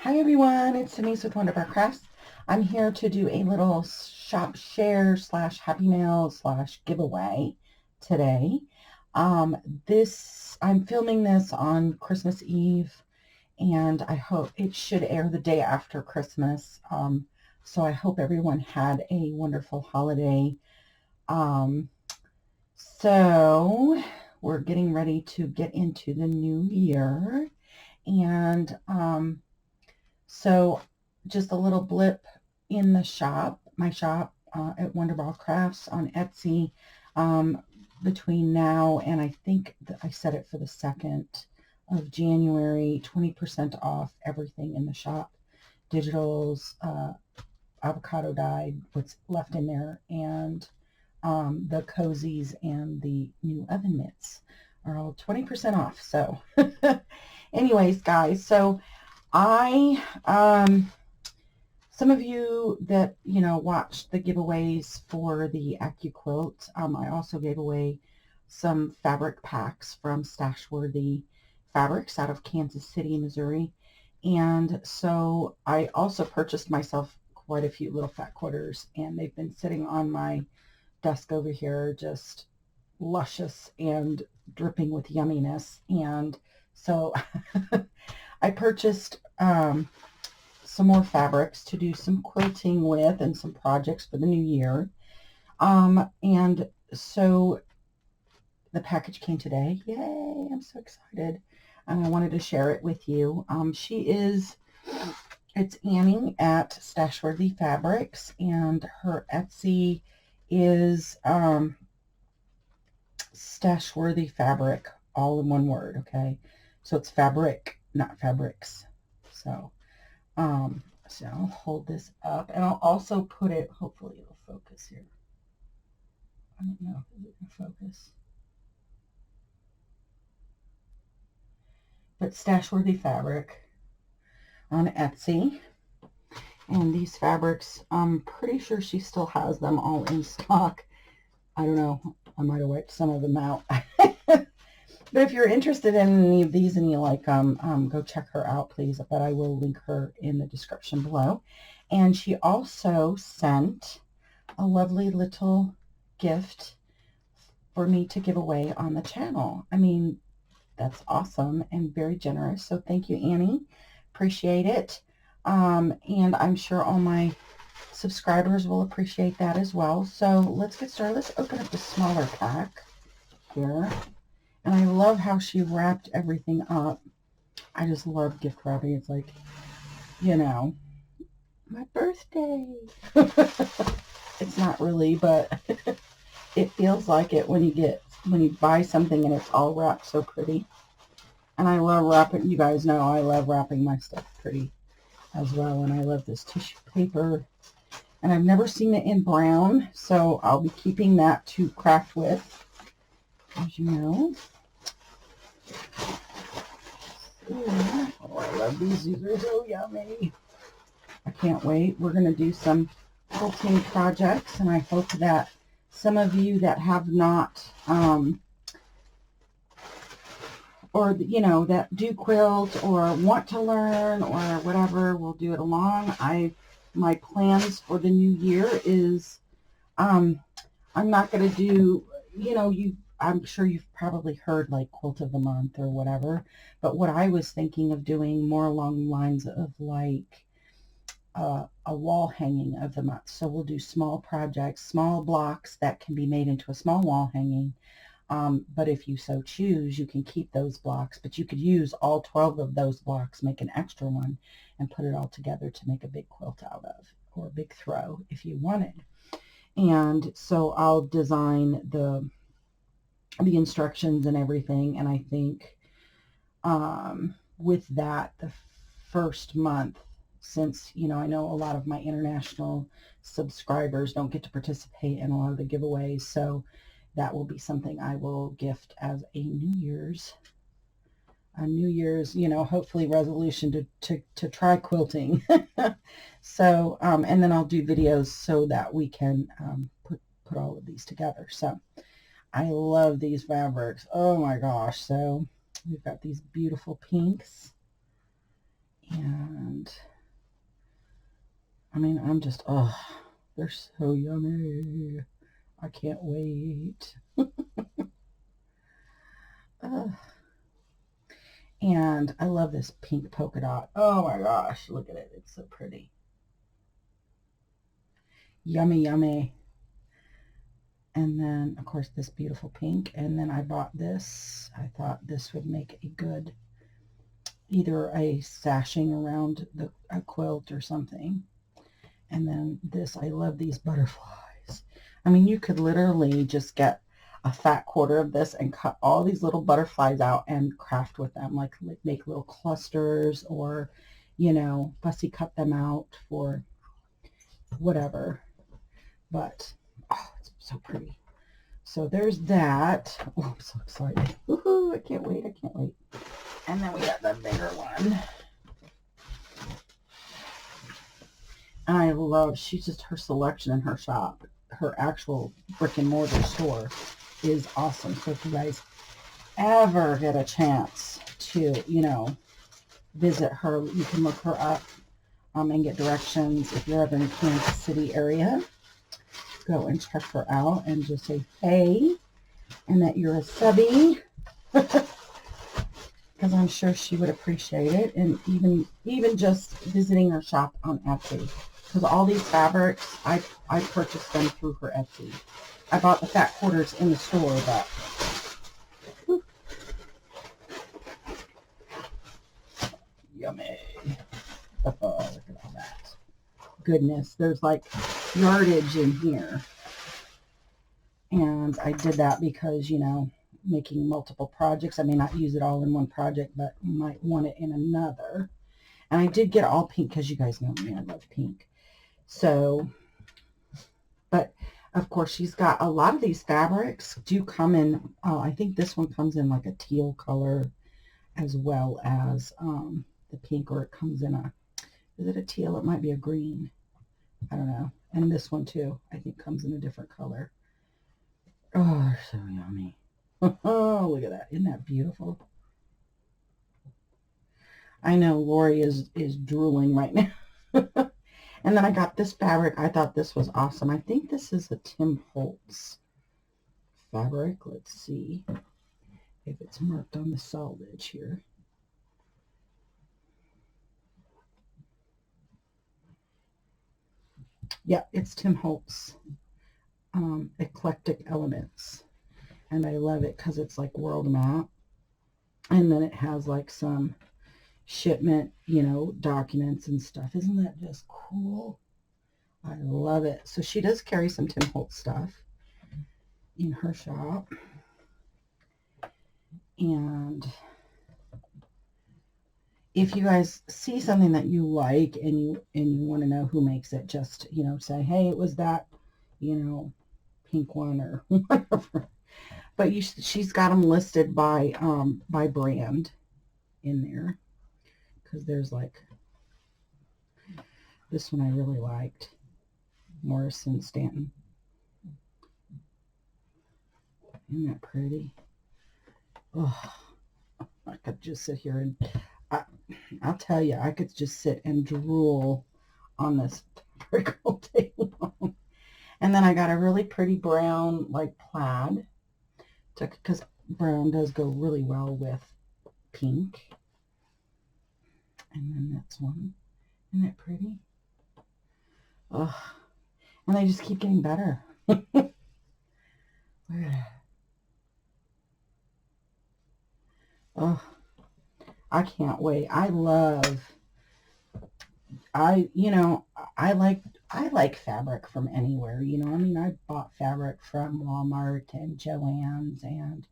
Hi everyone, it's Denise with Wondubar Crafts. I'm here to do a little shop share slash happy mail slash giveaway today. I'm filming this on Christmas Eve, and I hope it should air the day after Christmas. So I hope everyone had a wonderful holiday. Um, so we're getting ready to get into the new year, and so just a little blip in the shop, my shop at Wondubar Crafts on Etsy. Um, Between now and I think that I set it for the 2nd of January, 20% off everything in the shop. Digitals, avocado dyed, what's left in there, and the cozies and the new oven mitts are all 20% off. So anyways, guys, so I some of you that watched the giveaways for the AccuQuilt, I also gave away some fabric packs from Stashworthy Fabrics out of Kansas City, Missouri. And so I also purchased myself quite a few little fat quarters, and they've been sitting on my desk over here, just luscious and dripping with yumminess. And so I purchased some more fabrics to do some quilting with and some projects for the new year. And so the package came today. Yay, I'm so excited. And I wanted to share it with you. It's Annie at Stashworthy Fabrics, and her Etsy is Stashworthy Fabric, all in one word, okay? So it's fabric, not fabrics. So so I'll hold this up, and I'll also put it, hopefully it'll focus here. I don't know if it can focus. But Stashworthy Fabric on Etsy. And these fabrics, I'm pretty sure she still has them all in stock. I don't know. I might have wiped some of them out. But if you're interested in any of these and you like them, go check her out, please. But I will link her in the description below. And she also sent a lovely little gift for me to give away on the channel. I mean, that's awesome and very generous. So thank you, Annie. Appreciate it. And I'm sure all my subscribers will appreciate that as well. So let's get started. Let's open up the smaller pack here. And I love how she wrapped everything up. I just love gift wrapping. It's like, my birthday. It's not really, but it feels like it when you buy something and it's all wrapped so pretty. And I love wrapping, you guys know I love wrapping my stuff pretty as well. And I love this tissue paper. And I've never seen it in brown, so I'll be keeping that to craft with, as you know. Ooh, oh, I love these. These are so yummy. I can't wait. We're going to do some quilting projects, and I hope that some of you that have not, or, that do quilt or want to learn or whatever, will do it along. My plans for the new year is, I'm not going to do, I'm sure you've probably heard like quilt of the month or whatever, but what I was thinking of doing more along the lines of like a wall hanging of the month. So we'll do small projects, small blocks that can be made into a small wall hanging. But if you so choose, you can keep those blocks, but you could use all 12 of those blocks, make an extra one, and put it all together to make a big quilt out of, or a big throw if you wanted. And so I'll design the instructions and everything, and I think with that, the first month, since I know a lot of my international subscribers don't get to participate in a lot of the giveaways, so that will be something I will gift as a New Year's, hopefully resolution to try quilting. So and then I'll do videos so that we can put all of these together. So I love these fabrics. Oh my gosh. So we've got these beautiful pinks, And I mean, I'm just, oh, they're so yummy. I can't wait. uh, and I love this pink polka dot. Oh my gosh, look at it. It's so pretty. Yummy, yummy. And then, of course, this beautiful pink. And then I bought this. I thought this would make a good, either a sashing around a quilt or something. And then this, I love these butterflies. I mean, you could literally just get a fat quarter of this and cut all these little butterflies out and craft with them, like make little clusters, or, you know, fussy cut them out for whatever. But, oh, it's so pretty. So there's that. Oh, I'm so excited. Woohoo, I can't wait, I can't wait. And then we got the bigger one. And I love, she's just, her selection in her shop, her actual brick and mortar store is awesome. So if you guys ever get a chance to, you know, visit her, you can look her up and get directions. If you're ever in the Kansas City area, go and check her out and just say hey, and that you're a subby, because I'm sure she would appreciate it. And even just visiting her shop on Etsy, because all these fabrics, I purchased them through her Etsy. I bought the fat quarters in the store, but whew, yummy. Oh, look at all that goodness. There's like yardage in here. And I did that because, you know, making multiple projects, I may not use it all in one project, but you might want it in another. And I did get all pink because you guys know me, I love pink. So, but of course, she's got a lot of these fabrics do come in, I think this one comes in like a teal color as well as the pink, or it comes in a, is it a teal? It might be a green. I don't know. And this one too, I think comes in a different color. Oh, they're so yummy. Oh, look at that. Isn't that beautiful? I know Lori is drooling right now. And then I got this fabric. I thought this was awesome. I think this is a Tim Holtz fabric. Let's see if it's marked on the selvage here. Yeah, it's Tim Holtz Eclectic Elements. And I love it because it's like world map. And then it has like some shipment, you know, documents and stuff. Isn't that just cool? I love it. So she does carry some Tim Holtz stuff in her shop. And if you guys see something that you like and you want to know who makes it, just, you know, say, hey, it was that, you know, pink one or whatever. But she's got them listed by brand in there, because there's like this one I really liked, Morrison Stanton. Isn't that pretty? Oh, I could just sit here and I'll tell you, I could just sit and drool on this fabric all day long. And then I got a really pretty brown, like plaid, because brown does go really well with pink. And then that's one. Isn't that pretty? Ugh. And they just keep getting better. Look at that. Oh, I can't wait. You know, I like fabric from anywhere, you know. I mean, I bought fabric from Walmart and Joann's and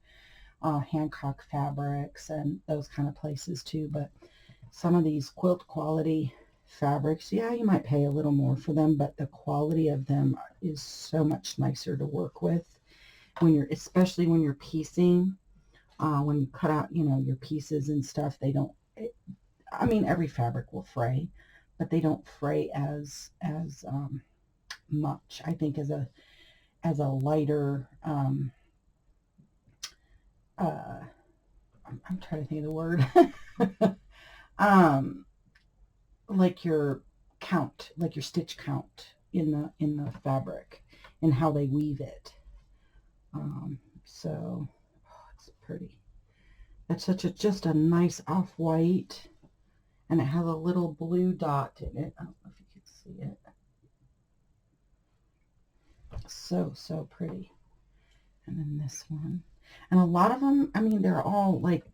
Hancock Fabrics and those kind of places too. But some of these quilt quality fabrics, yeah, you might pay a little more for them, but the quality of them is so much nicer to work with especially when you're piecing. When you cut out, you know, your pieces and stuff, I mean, every fabric will fray, but they don't fray as much, I think, as a lighter, I'm trying to think of the word, like your count, like your stitch count in the fabric and how they weave it. So it's pretty. It's just a nice off-white, and it has a little blue dot in it. I don't know if you can see it. So pretty. And then this one. And a lot of them, I mean, they're all like,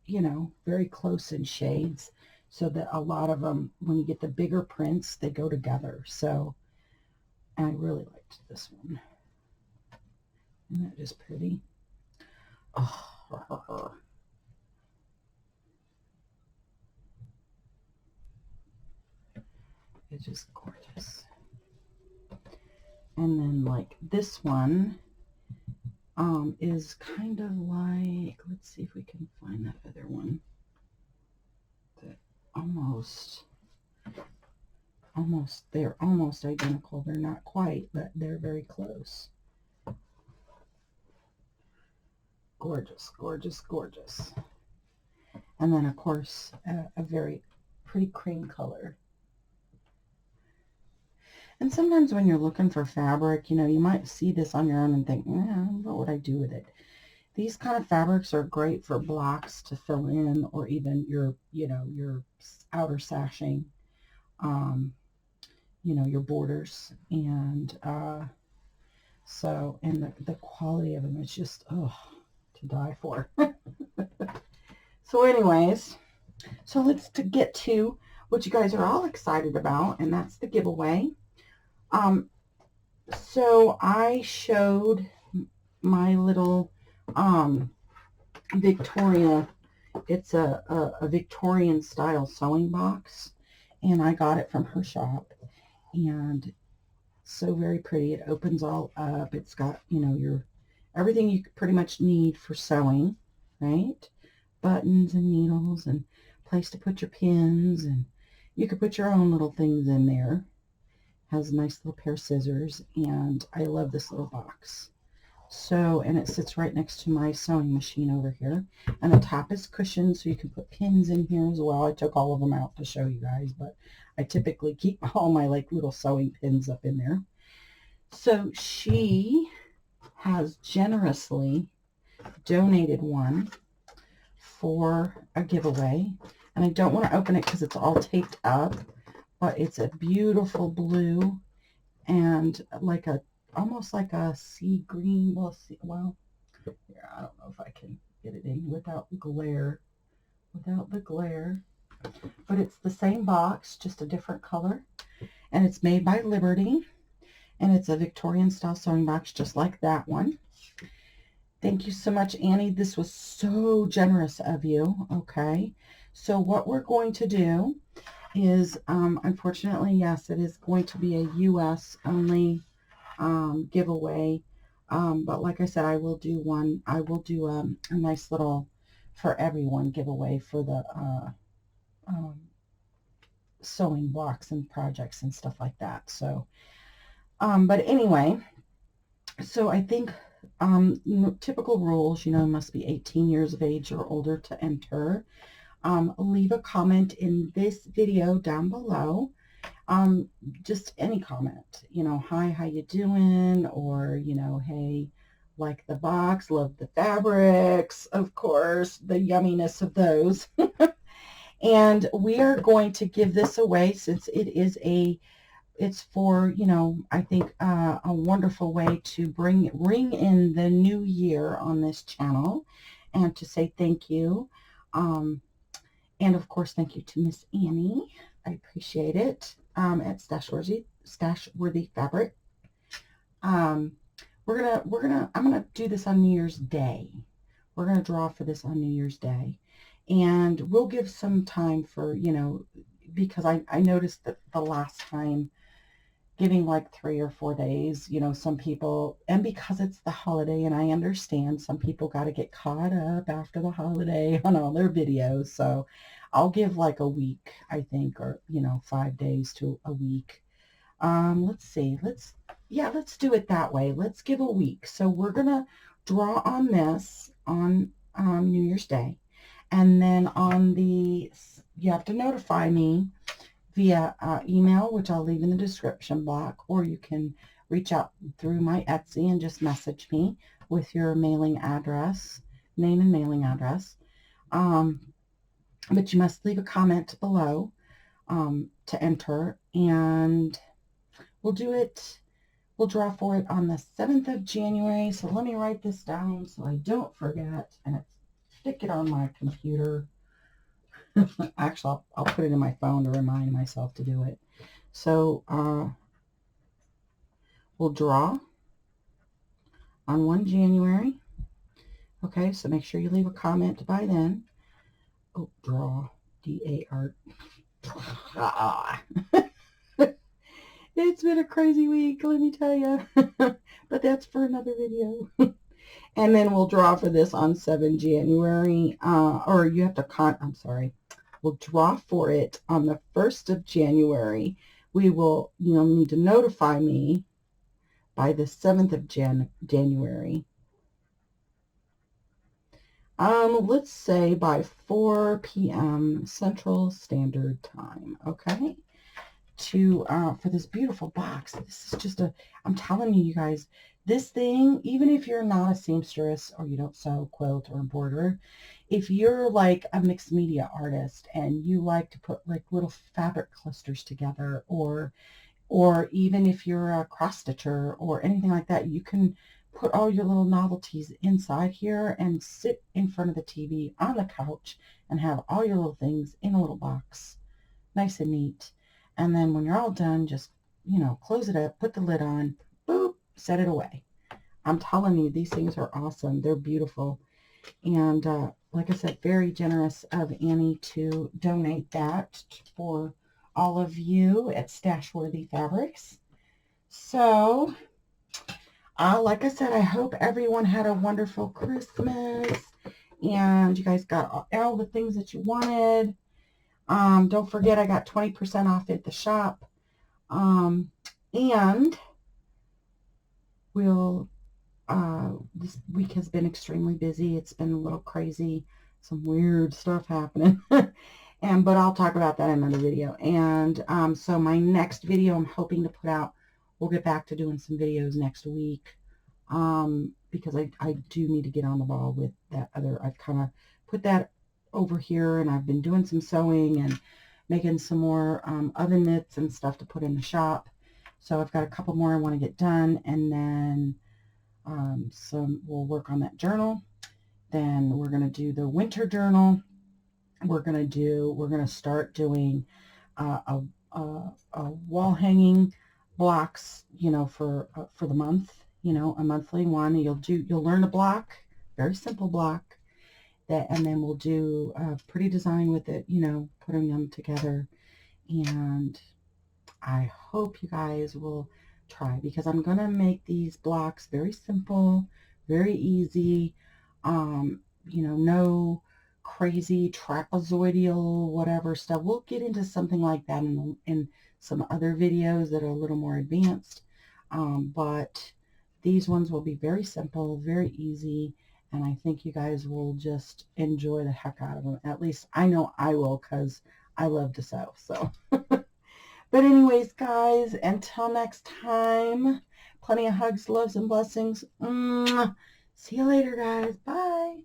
you know, very close in shades. So that a lot of them, when you get the bigger prints, they go together. So I really liked this one. Isn't that just pretty? Oh, it's just gorgeous. And then like this one is kind of like, let's see if we can find that other one. That they're almost identical. They're not quite, but they're very close. Gorgeous, gorgeous, gorgeous. And then of course a very pretty cream color. And sometimes when you're looking for fabric, you know, you might see this on your own and think, what would I do with it? These kind of fabrics are great for blocks to fill in, or even your, you know, your outer sashing, you know, your borders. And so, and the quality of them is just, oh, to die for. So anyways, so let's get to what you guys are all excited about, and that's the giveaway. So I showed my little Victoria, it's a Victorian style sewing box, and I got it from her shop, and so very pretty. It opens all up. It's got, you know, your everything you pretty much need for sewing, right? Buttons and needles and place to put your pins, and you could put your own little things in there. Has a nice little pair of scissors, and I love this little box. So, and it sits right next to my sewing machine over here, and the top is cushioned, so you can put pins in here as well. I took all of them out to show you guys, but I typically keep all my like little sewing pins up in there. So she has generously donated one for a giveaway, and I don't want to open it because it's all taped up, but it's a beautiful blue and like a almost like a sea green. Well, here, I don't know if I can get it in without glare, without the glare, but it's the same box, just a different color, and it's made by Liberty, and it's a Victorian style sewing box just like that one. Thank you so much, Annie. This was so generous of you. Okay, so what we're going to do is, unfortunately, yes, it is going to be a U.S. only giveaway. But like I said, I will do one. I will do a nice little for everyone giveaway for the sewing blocks and projects and stuff like that. So, but anyway, so I think typical rules, you know, must be 18 years of age or older to enter. Leave a comment in this video down below. Just any comment, you know, hi, how you doing? Or, you know, hey, like the box, love the fabrics, of course, the yumminess of those. And we are going to give this away since it is it's for, you know, I think a wonderful way to ring in the new year on this channel and to say thank you. And of course, thank you to Miss Annie. I appreciate it. At Stashworthy Fabric. I'm gonna do this on New Year's Day. We're gonna draw for this on New Year's Day, and we'll give some time for, you know, because I noticed that the last time giving like 3 or 4 days, you know, some people, and because it's the holiday, and I understand some people got to get caught up after the holiday on all their videos. So I'll give like a week, I think, or, you know, 5 days to a week. Let's see. Let's do it that way. Let's give a week. So we're going to draw on this on New Year's Day. And then on the, you have to notify me via email, which I'll leave in the description box, or you can reach out through my Etsy and just message me with your mailing address, name and mailing address. But you must leave a comment below to enter, and we'll draw for it on the 7th of January. So let me write this down so I don't forget and stick it on my computer. Actually, I'll put it in my phone to remind myself to do it. So we'll draw on 1 January. Okay, so make sure you leave a comment by then. Oh, draw, D-A-R. It's been a crazy week, let me tell you. But that's for another video. And then we'll draw for this on 7 January. Or you have to we'll draw for it on the 1st of January. You'll need to notify me by the 7th of January. Let's say by 4 p.m. Central Standard Time, okay? For this beautiful box. This is just I'm telling you guys, this thing, even if you're not a seamstress or you don't sew, quilt, or embroider, if you're like a mixed media artist and you like to put like little fabric clusters together, or even if you're a cross stitcher or anything like that, you can put all your little novelties inside here and sit in front of the TV on the couch and have all your little things in a little box, nice and neat. And then when you're all done, just, close it up, put the lid on, boop, set it away. I'm telling you, these things are awesome. They're beautiful. And like I said, very generous of Annie to donate that for all of you at Stashworthy Fabrics. So, like I said, I hope everyone had a wonderful Christmas and you guys got all the things that you wanted. Don't forget, I got 20% off at the shop. And this week has been extremely busy. It's been a little crazy, some weird stuff happening. But I'll talk about that in another video. And so my next video I'm hoping to put out, we'll get back to doing some videos next week. Because I do need to get on the ball with that other, I've kind of put that over here, and I've been doing some sewing and making some more oven mitts and stuff to put in the shop. So I've got a couple more I want to get done, and then we'll work on that journal. Then we're going to do the winter journal. We're going to start doing a wall hanging blocks, for the month, a monthly one. You'll learn a block, very simple block. And then we'll do a pretty design with it, putting them together. And I hope you guys will try, because I'm going to make these blocks very simple, very easy, no crazy trapezoidal whatever stuff. We'll get into something like that in some other videos that are a little more advanced. But these ones will be very simple, very easy. And I think you guys will just enjoy the heck out of them. At least I know I will, because I love to sew. So, but anyways, guys, until next time, plenty of hugs, loves, and blessings. See you later, guys. Bye.